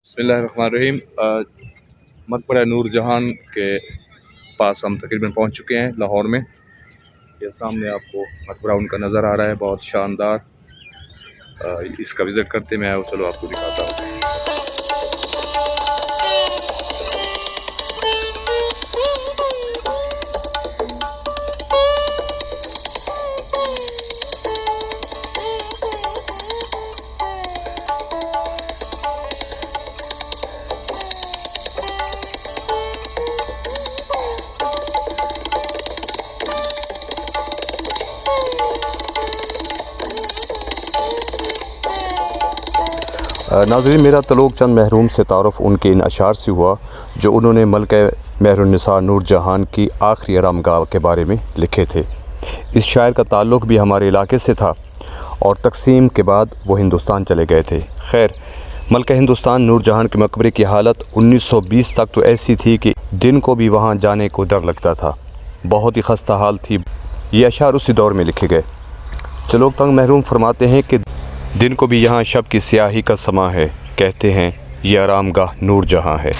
بسم اللہ الرحمن الرحیم۔ مقبرہ نور جہان کے پاس ہم تقریباً پہنچ چکے ہیں لاہور میں۔ یہ سامنے آپ کو مقبرہ ان کا نظر آ رہا ہے، بہت شاندار۔ اس کا وزٹ کرتے میں چلو آپ کو دکھاتا ہوں۔ ناظرین، میرا تعلق چند محروم سے تعارف ان کے ان اشعار سے ہوا جو انہوں نے ملکہ مہر النساء نور جہان کی آخری آرامگاہ کے بارے میں لکھے تھے۔ اس شاعر کا تعلق بھی ہمارے علاقے سے تھا اور تقسیم کے بعد وہ ہندوستان چلے گئے تھے۔ خیر، ملکہ ہندوستان نور جہان کے مقبرے کی حالت 1920 تک تو ایسی تھی کہ دن کو بھی وہاں جانے کو ڈر لگتا تھا، بہت ہی خستہ حال تھی۔ یہ اشعار اسی دور میں لکھے گئے۔ چلوگ تنگ محروم فرماتے ہیں کہ دن کو بھی یہاں شب کی سیاہی کا سما ہے، کہتے ہیں یہ آرام گاہ نور جہاں ہے۔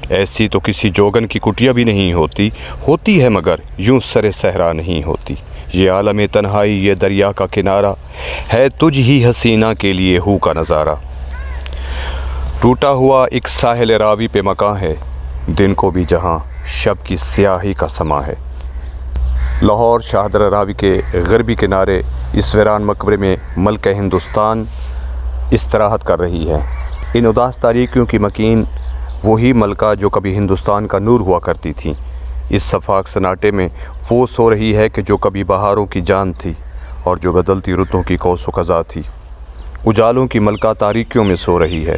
ایسی تو کسی جوگن کی کٹیا بھی نہیں ہوتی ہے مگر یوں سر صحرا نہیں ہوتی۔ یہ عالم تنہائی، یہ دریا کا کنارہ ہے، تجھ ہی حسینہ کے لیے ہو کا نظارہ۔ ٹوٹا ہوا ایک ساحل راوی پہ مکاں ہے، دن کو بھی جہاں شب کی سیاہی کا سما ہے۔ لاہور شاہدرہ راوی کے غربی کنارے اس ویران مقبرے میں ملکہ ہندوستان استراحت کر رہی ہے۔ ان اداس تاریکیوں کی مکین وہی ملکہ جو کبھی ہندوستان کا نور ہوا کرتی تھی، اس صفاق سناٹے میں وہ سو رہی ہے کہ جو کبھی بہاروں کی جان تھی اور جو بدلتی رتوں کی قوس و قزح تھی۔ اجالوں کی ملکہ تاریکیوں میں سو رہی ہے،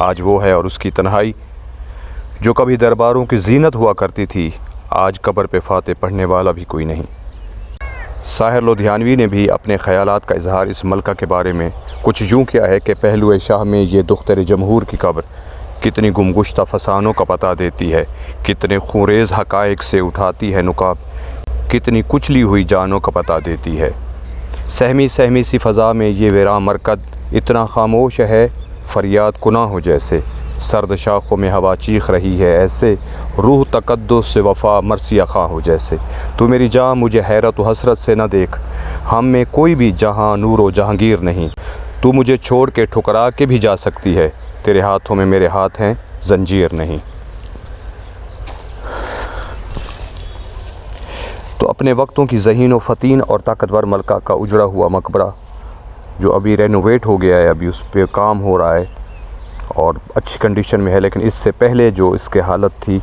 آج وہ ہے، اور اس کی تنہائی جو کبھی درباروں کی زینت ہوا کرتی تھی، آج قبر پہ فاتح پڑھنے والا بھی کوئی نہیں۔ ساحر لدھیانوی نے بھی اپنے خیالات کا اظہار اس ملکہ کے بارے میں کچھ یوں کیا ہے کہ پہلو شاہ میں یہ دختر جمہور کی قبر کتنی گمگشتہ فسانوں کا پتہ دیتی ہے، کتنے خونریز حقائق سے اٹھاتی ہے نقاب، کتنی کچلی ہوئی جانوں کا پتہ دیتی ہے۔ سہمی سہمی سی فضا میں یہ ویراں مرکز اتنا خاموش ہے، فریاد کناں جیسے سرد شاخوں میں ہوا چیخ رہی ہے، ایسے روح تقدس سے وفا مرثیہ خواہ ہو جیسے۔ تو میری جاں مجھے حیرت و حسرت سے نہ دیکھ، ہم میں کوئی بھی جہاں نور و جہانگیر نہیں۔ تو مجھے چھوڑ کے ٹھکرا کے بھی جا سکتی ہے، تیرے ہاتھوں میں میرے ہاتھ ہیں، زنجیر نہیں۔ تو اپنے وقتوں کی ذہین و فتین اور طاقتور ملکہ کا اجڑا ہوا مقبرہ جو ابھی رینوویٹ ہو گیا ہے، ابھی اس پہ کام ہو رہا ہے اور اچھی کنڈیشن میں ہے، لیکن اس سے پہلے جو اس کے حالت تھی،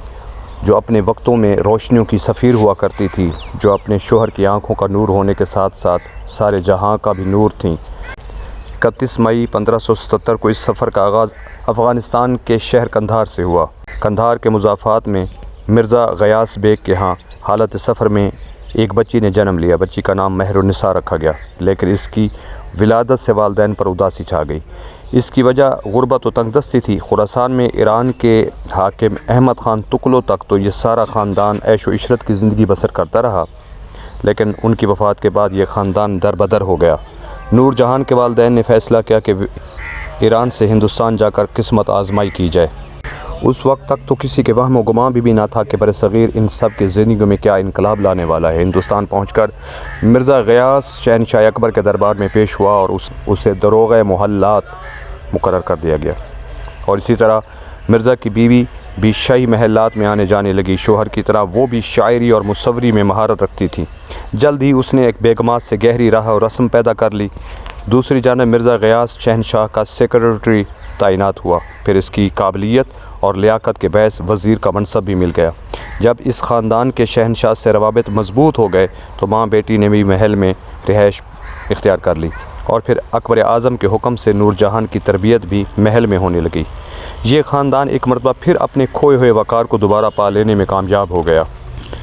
جو اپنے وقتوں میں روشنیوں کی سفیر ہوا کرتی تھی، جو اپنے شوہر کی آنکھوں کا نور ہونے کے ساتھ ساتھ سارے جہاں کا بھی نور تھیں۔ 31 مئی 1577 کو اس سفر کا آغاز افغانستان کے شہر قندھار سے ہوا۔ قندھار کے مضافات میں مرزا غیاث بیگ کے ہاں حالت سفر میں ایک بچی نے جنم لیا۔ بچی کا نام مہر النساء رکھا گیا، لیکن اس کی ولادت سے والدین پر اداسی چھا گئی۔ اس کی وجہ غربت و تنگ دستی تھی۔ خراسان میں ایران کے حاکم احمد خان تغلق تک تو یہ سارا خاندان عیش و عشرت کی زندگی بسر کرتا رہا، لیکن ان کی وفات کے بعد یہ خاندان در بدر ہو گیا۔ نور جہان کے والدین نے فیصلہ کیا کہ ایران سے ہندوستان جا کر قسمت آزمائی کی جائے۔ اس وقت تک تو کسی کے وہم و گمان بھی نہ تھا کہ برصغیر ان سب کے زندگیوں میں کیا انقلاب لانے والا ہے۔ ہندوستان پہنچ کر مرزا غیاث شہنشاہ اکبر کے دربار میں پیش ہوا اور اسے داروغہ محلات مقرر کر دیا گیا، اور اسی طرح مرزا کی بیوی بھی شاہی محلات میں آنے جانے لگی۔ شوہر کی طرح وہ بھی شاعری اور مصوری میں مہارت رکھتی تھی۔ جلد ہی اس نے ایک بیگمات سے گہری راہ اور رسم پیدا کر لی۔ دوسری جانب مرزا غیاث شہنشاہ کا سیکرٹری تعینات ہوا، پھر اس کی قابلیت اور لیاقت کے باعث وزیر کا منصب بھی مل گیا۔ جب اس خاندان کے شہنشاہ سے روابط مضبوط ہو گئے تو ماں بیٹی نے بھی محل میں رہائش اختیار کر لی، اور پھر اکبر اعظم کے حکم سے نور جہان کی تربیت بھی محل میں ہونے لگی۔ یہ خاندان ایک مرتبہ پھر اپنے کھوئے ہوئے وقار کو دوبارہ پا لینے میں کامیاب ہو گیا۔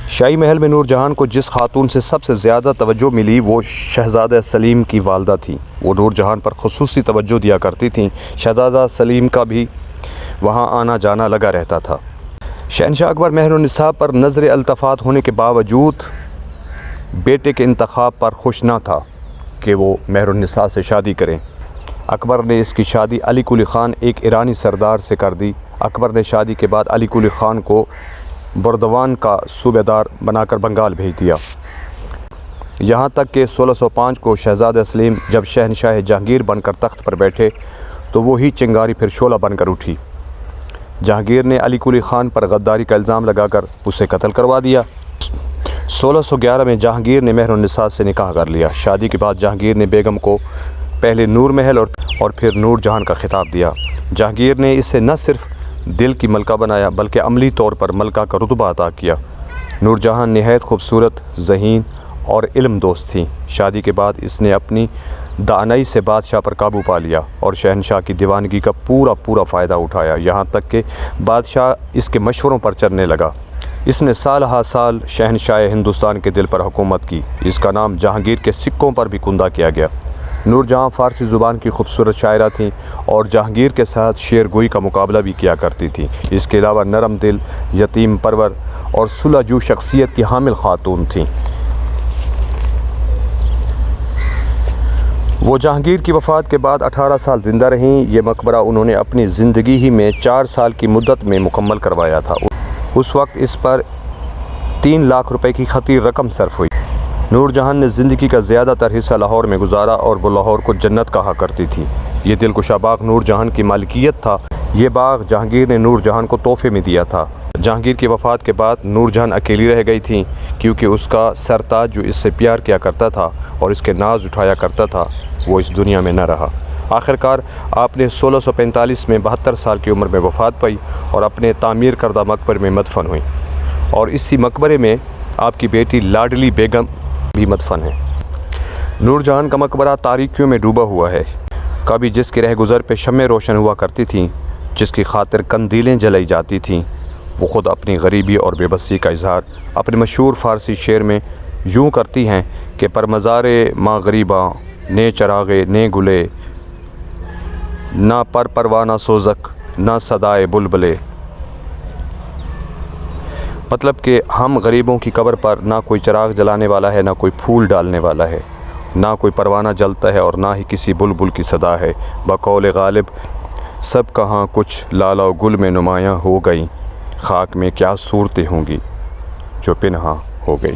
شاہی محل میں نور جہان کو جس خاتون سے سب سے زیادہ توجہ ملی وہ شہزادہ سلیم کی والدہ تھی۔ وہ نور جہان پر خصوصی توجہ دیا کرتی تھیں۔ شہزادہ سلیم کا بھی وہاں آنا جانا لگا رہتا تھا۔ شہنشاہ اکبر مہر النساء پر نظر التفات ہونے کے باوجود بیٹے کے انتخاب پر خوش نہ تھا کہ وہ مہر النساء سے شادی کریں۔ اکبر نے اس کی شادی علی قلی خان ایک ایرانی سردار سے کر دی۔ اکبر نے شادی کے بعد علی قلی خان کو بردوان کا صوبہ دار بنا کر بنگال بھیج دیا، یہاں تک کہ 1605 کو شہزادہ سلیم جب شہنشاہ جہانگیر بن کر تخت پر بیٹھے تو وہی چنگاری پھر شعلہ بن کر اٹھی۔ جہانگیر نے علی قلی خان پر غداری کا الزام لگا کر اسے قتل کروا دیا۔ 1611 میں جہانگیر نے مہر النساء سے نکاح کر لیا۔ شادی کے بعد جہانگیر نے بیگم کو پہلے نور محل اور پھر نور جہان کا خطاب دیا۔ جہانگیر نے اسے نہ صرف دل کی ملکہ بنایا بلکہ عملی طور پر ملکہ کا رتبہ عطا کیا۔ نور جہان نہایت خوبصورت، ذہین اور علم دوست تھیں۔ شادی کے بعد اس نے اپنی دانائی سے بادشاہ پر قابو پا لیا اور شہنشاہ کی دیوانگی کا پورا فائدہ اٹھایا، یہاں تک کہ بادشاہ اس کے مشوروں پر چلنے لگا۔ اس نے سال ہا سال شہنشاہ ہندوستان کے دل پر حکومت کی۔ اس کا نام جہانگیر کے سکوں پر بھی کندہ کیا گیا۔ نور جہاں فارسی زبان کی خوبصورت شاعرہ تھیں اور جہانگیر کے ساتھ شعر گوئی کا مقابلہ بھی کیا کرتی تھیں۔ اس کے علاوہ نرم دل، یتیم پرور اور صلح جو شخصیت کی حامل خاتون تھیں۔ وہ جہانگیر کی وفات کے بعد 18 سال زندہ رہیں۔ یہ مقبرہ انہوں نے اپنی زندگی ہی میں 4 سال کی مدت میں مکمل کروایا تھا۔ اس وقت اس پر 3 لاکھ روپے کی خطیر رقم صرف ہوئی۔ نور جہان نے زندگی کا زیادہ تر حصہ لاہور میں گزارا اور وہ لاہور کو جنت کہا کرتی تھی۔ یہ دلکشا باغ نور جہان کی مالکیت تھا۔ یہ باغ جہانگیر نے نور جہان کو تحفے میں دیا تھا۔ جہانگیر کی وفات کے بعد نور جہان اکیلی رہ گئی تھیں کیونکہ اس کا سرتاج جو اس سے پیار کیا کرتا تھا اور اس کے ناز اٹھایا کرتا تھا وہ اس دنیا میں نہ رہا۔ آخرکار آپ نے 1645 میں 72 سال کی عمر میں وفات پائی اور اپنے تعمیر کردہ مقبرے میں مدفن ہوئیں، اور اسی مقبرے میں آپ کی بیٹی لاڈلی بیگم بھی مدفن ہے۔ نور جہان کا مقبرہ تاریکیوں میں ڈوبا ہوا ہے۔ کبھی جس کے رہ گزر پہ شمعیں روشن ہوا کرتی تھیں، جس کی خاطر قندیلیں جلائی جاتی تھیں، وہ خود اپنی غریبی اور بے بسی کا اظہار اپنے مشہور فارسی شعر میں یوں کرتی ہیں کہ پر مزار ماں غریباں نے چراغے نے گلے، نہ پر پروانہ سوزک نہ صدائے بلبلے۔ مطلب کہ ہم غریبوں کی قبر پر نہ کوئی چراغ جلانے والا ہے، نہ کوئی پھول ڈالنے والا ہے، نہ کوئی پروانہ جلتا ہے اور نہ ہی کسی بلبل کی صدا ہے۔ بقول غالب سب کہاں کچھ لالا و گل میں نمایاں ہو گئیں، خاک میں کیا صورتیں ہوں گی جو پنہاں ہو گئی۔